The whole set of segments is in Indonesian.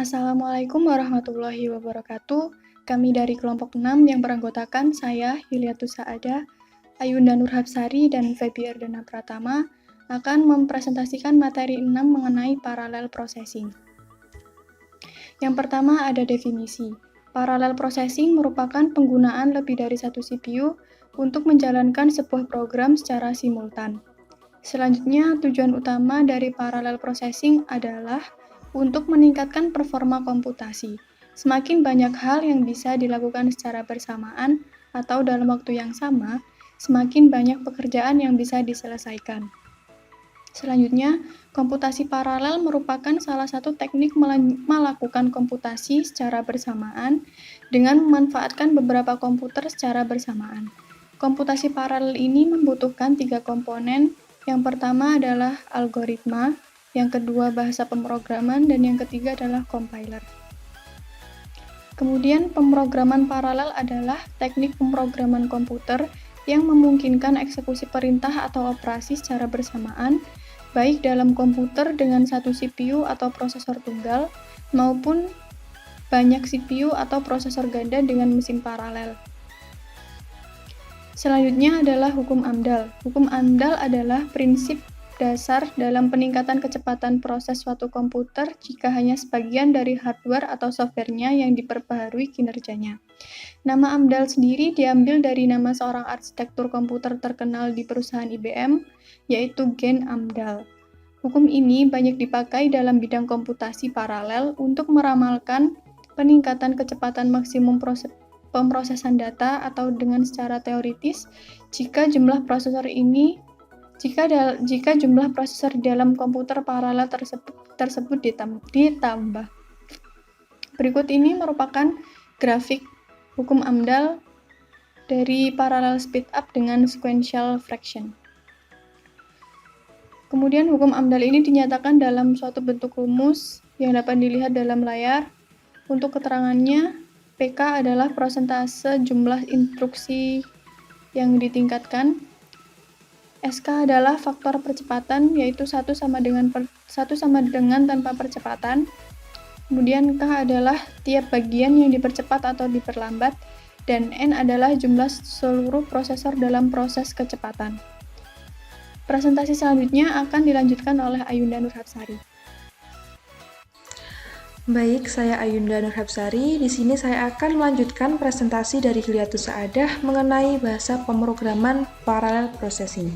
Assalamualaikum warahmatullahi wabarakatuh. Kami dari kelompok 6 yang beranggotakan saya, Yuliatus Saada, Ayunda Nurhapsari, dan Febi Erdana Pratama akan mempresentasikan materi 6 mengenai parallel processing. Yang pertama ada definisi. Parallel processing merupakan penggunaan lebih dari satu CPU untuk menjalankan sebuah program secara simultan. Selanjutnya, tujuan utama dari parallel processing adalah untuk meningkatkan performa komputasi. Semakin banyak hal yang bisa dilakukan secara bersamaan atau dalam waktu yang sama, semakin banyak pekerjaan yang bisa diselesaikan. Selanjutnya, komputasi paralel merupakan salah satu teknik melakukan komputasi secara bersamaan dengan memanfaatkan beberapa komputer secara bersamaan. Komputasi paralel ini membutuhkan 3 komponen. Yang pertama adalah algoritma, yang kedua bahasa pemrograman, dan yang ketiga adalah compiler. Kemudian pemrograman paralel adalah teknik pemrograman komputer yang memungkinkan eksekusi perintah atau operasi secara bersamaan, baik dalam komputer dengan satu CPU atau prosesor tunggal, maupun banyak CPU atau prosesor ganda dengan mesin paralel. Selanjutnya adalah hukum AMDAL. Hukum AMDAL adalah prinsip dasar dalam peningkatan kecepatan proses suatu komputer jika hanya sebagian dari hardware atau software-nya yang diperbaharui kinerjanya. Nama AMDAL sendiri diambil dari nama seorang arsitektur komputer terkenal di perusahaan IBM, yaitu Gen Amdahl. Hukum ini banyak dipakai dalam bidang komputasi paralel untuk meramalkan peningkatan kecepatan maksimum pemrosesan data atau dengan secara teoritis jika jumlah prosesor dalam komputer paralel tersebut ditambah. Berikut ini merupakan grafik hukum AMDAL dari parallel speed up dengan sequential fraction. Kemudian hukum AMDAL ini dinyatakan dalam suatu bentuk rumus yang dapat dilihat dalam layar. Untuk keterangannya, PK adalah persentase jumlah instruksi yang ditingkatkan. SK adalah faktor percepatan, yaitu 1 sama dengan tanpa percepatan. Kemudian K adalah tiap bagian yang dipercepat atau diperlambat, dan N adalah jumlah seluruh prosesor dalam proses kecepatan. Presentasi selanjutnya akan dilanjutkan oleh Ayunda Nurhapsari. Baik, saya Ayunda Nurhapsari. Di sini saya akan melanjutkan presentasi dari Yuliatus Saadah mengenai bahasa pemrograman parallel processing.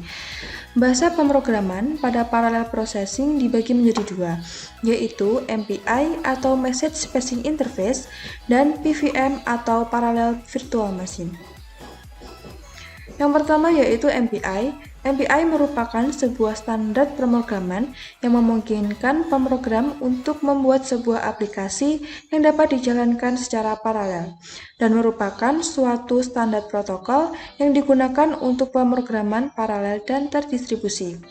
Bahasa pemrograman pada parallel processing dibagi menjadi dua, yaitu MPI atau Message Passing Interface dan PVM atau Parallel Virtual Machine. Yang pertama yaitu MPI. MPI merupakan sebuah standar pemrograman yang memungkinkan pemrogram untuk membuat sebuah aplikasi yang dapat dijalankan secara paralel dan merupakan suatu standar protokol yang digunakan untuk pemrograman paralel dan terdistribusi.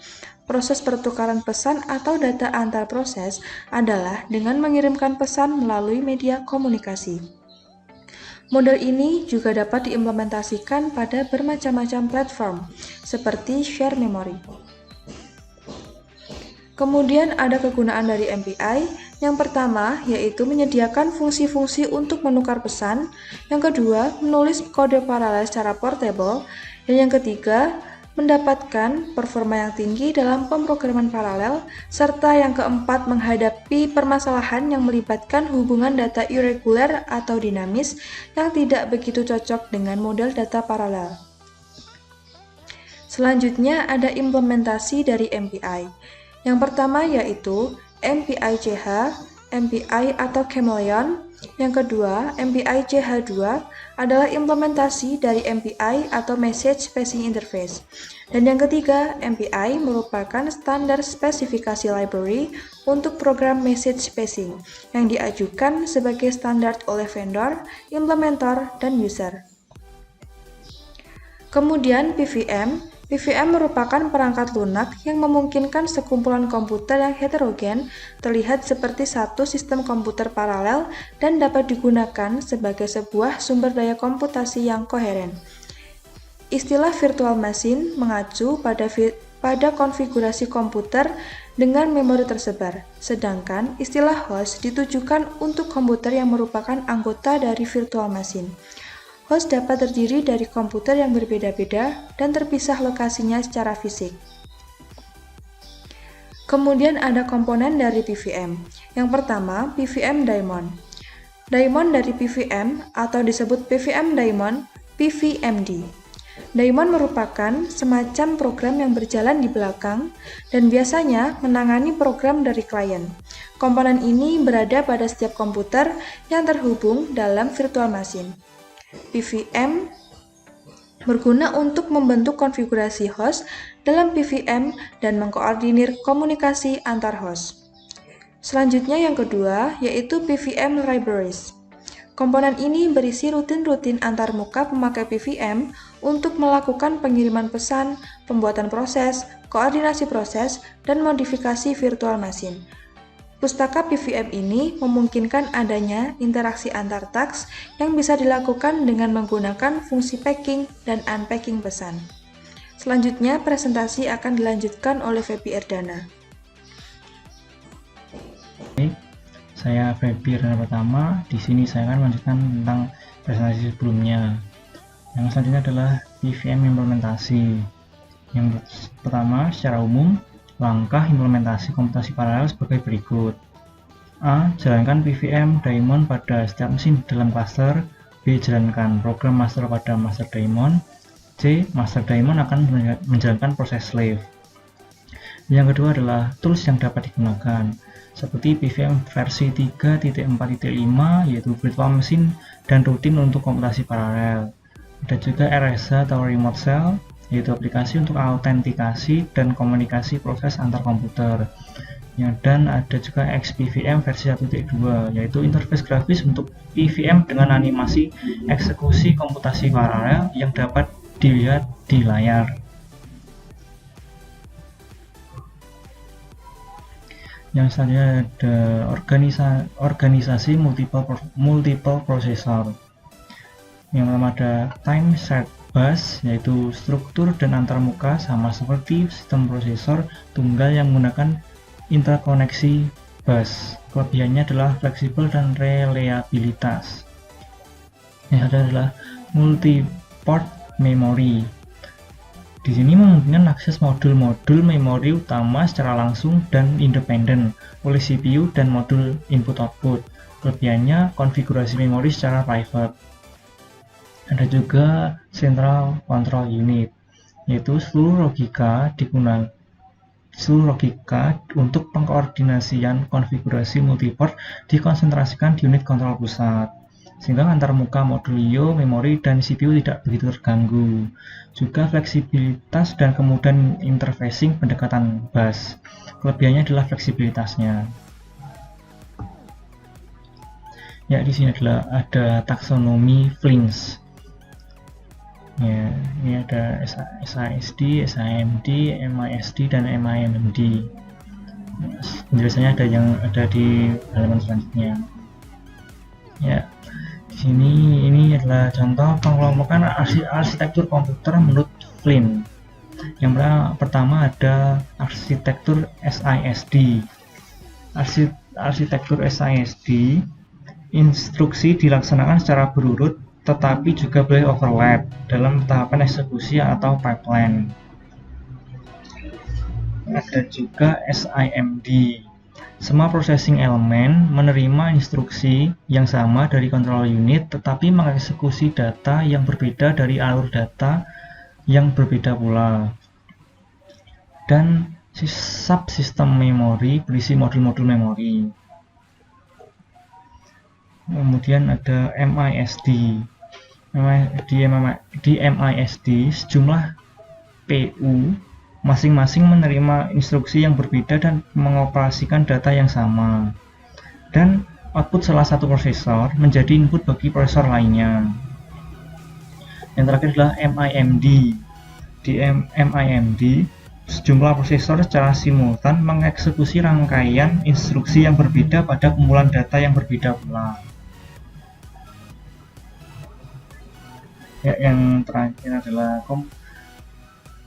Proses pertukaran pesan atau data antar proses adalah dengan mengirimkan pesan melalui media komunikasi. Model ini juga dapat diimplementasikan pada bermacam-macam platform, seperti share memory. Kemudian ada kegunaan dari MPI. Yang pertama yaitu menyediakan fungsi-fungsi untuk menukar pesan, yang kedua menulis kode paralel secara portable, dan yang ketiga mendapatkan performa yang tinggi dalam pemrograman paralel, serta yang keempat menghadapi permasalahan yang melibatkan hubungan data irregular atau dinamis yang tidak begitu cocok dengan model data paralel. Selanjutnya ada implementasi dari MPI. Yang pertama yaitu MPI-CH, MPI atau Chameleon. Yang kedua, MPI-CH2 adalah implementasi dari MPI atau Message Passing Interface. Dan yang ketiga, MPI merupakan standar spesifikasi library untuk program message passing yang diajukan sebagai standar oleh vendor, implementer, dan user. Kemudian PVM. PVM merupakan perangkat lunak yang memungkinkan sekumpulan komputer yang heterogen terlihat seperti satu sistem komputer paralel dan dapat digunakan sebagai sebuah sumber daya komputasi yang koheren. Istilah virtual machine mengacu pada konfigurasi komputer dengan memori tersebar, sedangkan istilah host ditujukan untuk komputer yang merupakan anggota dari virtual machine. Host dapat terdiri dari komputer yang berbeda-beda dan terpisah lokasinya secara fisik. Kemudian ada komponen dari PVM. Yang pertama, PVM Daemon. Daemon dari PVM atau disebut PVM Daemon, PVMD. Daemon merupakan semacam program yang berjalan di belakang dan biasanya menangani program dari klien. Komponen ini berada pada setiap komputer yang terhubung dalam virtual machine. PVM berguna untuk membentuk konfigurasi host dalam PVM dan mengkoordinir komunikasi antar host. Selanjutnya yang kedua yaitu PVM Libraries. Komponen ini berisi rutin-rutin antarmuka pemakai PVM untuk melakukan pengiriman pesan, pembuatan proses, koordinasi proses, dan modifikasi virtual machine. Pustaka PVM ini memungkinkan adanya interaksi antar task yang bisa dilakukan dengan menggunakan fungsi packing dan unpacking pesan. Selanjutnya, presentasi akan dilanjutkan oleh Febi Erdana. Baik, saya Febi Erdana pertama. Di sini saya akan melanjutkan tentang presentasi sebelumnya. Yang selanjutnya adalah PVM implementasi. Yang pertama, secara umum, langkah implementasi komputasi paralel sebagai berikut. A. Jalankan PVM Daemon pada setiap mesin dalam cluster. B. Jalankan program master pada master daemon. C. Master daemon akan menjalankan proses slave. Yang kedua adalah tools yang dapat digunakan, seperti PVM versi 3.4.5 yaitu virtual machine dan rutin untuk komputasi paralel. Ada juga RSH atau remote shell, yaitu aplikasi untuk autentikasi dan komunikasi proses antar komputer. Dan ada juga XPVM versi 1.2, yaitu interface grafis untuk PVM dengan animasi eksekusi komputasi paralel yang dapat dilihat di layar. Yang selanjutnya ada organisasi multiple processor. Yang pertama ada time shared bus, yaitu struktur dan antarmuka sama seperti sistem prosesor tunggal yang menggunakan interkoneksi bus. Kelebihannya adalah fleksibel dan reliabilitas. Yang ada adalah multi-port memory. Di sini memungkinkan akses modul-modul memori utama secara langsung dan independen oleh CPU dan modul input-output. Kelebihannya konfigurasi memori secara private. Ada juga Central Control Unit, yaitu seluruh logika untuk pengkoordinasian konfigurasi multiport dikonsentrasikan di unit kontrol pusat, sehingga antarmuka modul I/O, memori, dan CPU tidak begitu terganggu. Juga fleksibilitas dan kemudahan interfacing pendekatan bus. Kelebihannya adalah fleksibilitasnya. Ya, di sini ada taksonomi Flings. Ya, ini ada SASD, SAMD, MISD, dan MIMD. Penjelasannya ada di halaman selanjutnya. Ya, di sini ini adalah contoh pengelompokan arsitektur komputer menurut Flynn. Yang pertama ada arsitektur SISD. Arsitektur SISD, instruksi dilaksanakan secara berurut tetapi juga boleh overlap dalam tahapan eksekusi atau pipeline. Ada juga SIMD. Semua processing elemen menerima instruksi yang sama dari control unit tetapi mengeksekusi data yang berbeda dari alur data yang berbeda pula. Dan subsistem memori berisi modul-modul memori. Kemudian ada MISD. Di MISD sejumlah PU masing-masing menerima instruksi yang berbeda dan mengoperasikan data yang sama, dan output salah satu prosesor menjadi input bagi prosesor lainnya. Yang terakhir adalah MIMD. Di MIMD sejumlah prosesor secara simultan mengeksekusi rangkaian instruksi yang berbeda pada kumpulan data yang berbeda pula. Ya, yang terakhir adalah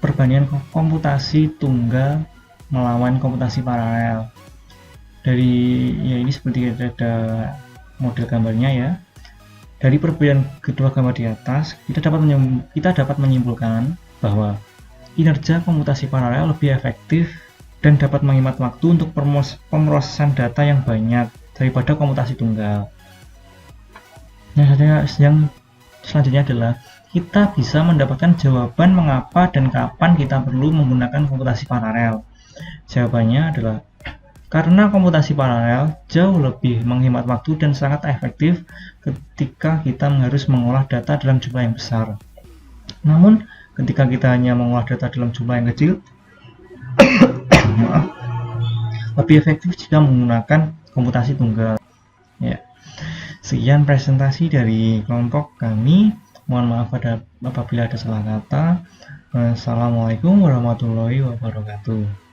perbandingan komputasi tunggal melawan komputasi paralel. Dari ini seperti ada model gambarnya ya. Dari perbedaan kedua gambar di atas, kita dapat menyimpulkan bahwa kinerja komputasi paralel lebih efektif dan dapat menghemat waktu untuk pemrosesan data yang banyak daripada komputasi tunggal. Yang selanjutnya adalah kita bisa mendapatkan jawaban mengapa dan kapan kita perlu menggunakan komputasi paralel. Jawabannya adalah karena komputasi paralel jauh lebih menghemat waktu dan sangat efektif ketika kita harus mengolah data dalam jumlah yang besar. Namun, ketika kita hanya mengolah data dalam jumlah yang kecil, lebih efektif jika menggunakan komputasi tunggal. Ya. Sekian presentasi dari kelompok kami. Mohon maaf apabila ada salah kata. Assalamualaikum warahmatullahi wabarakatuh.